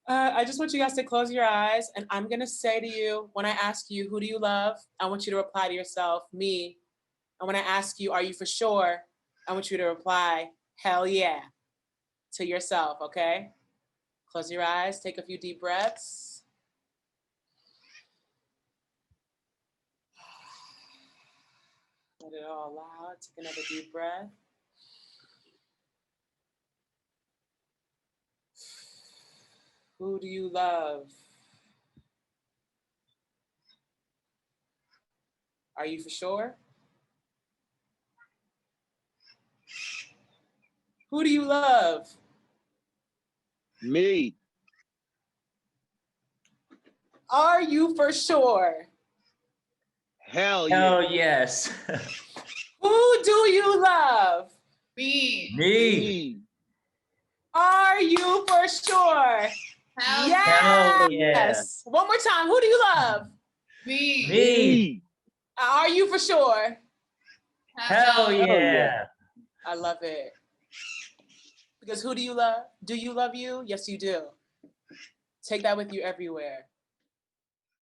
I just want you guys to close your eyes, and I'm gonna say to you, when I ask you, who do you love? I want you to reply to yourself, me. And when I ask you, are you for sure? I want you to reply, hell yeah, to yourself, okay? Close your eyes, take a few deep breaths. Let it all out, take another deep breath. Who do you love? Are you for sure? Who do you love? Me. Are you for sure? Hell yeah. Hell yes. Who do you love? Me. Me. Are you for sure? Hell Hell yeah. Yes. One more time. Who do you love? Me. Me. Are you for sure? Hell yeah. yeah. I love it. Because who do you love? Do you love you? Yes, you do. Take that with you everywhere.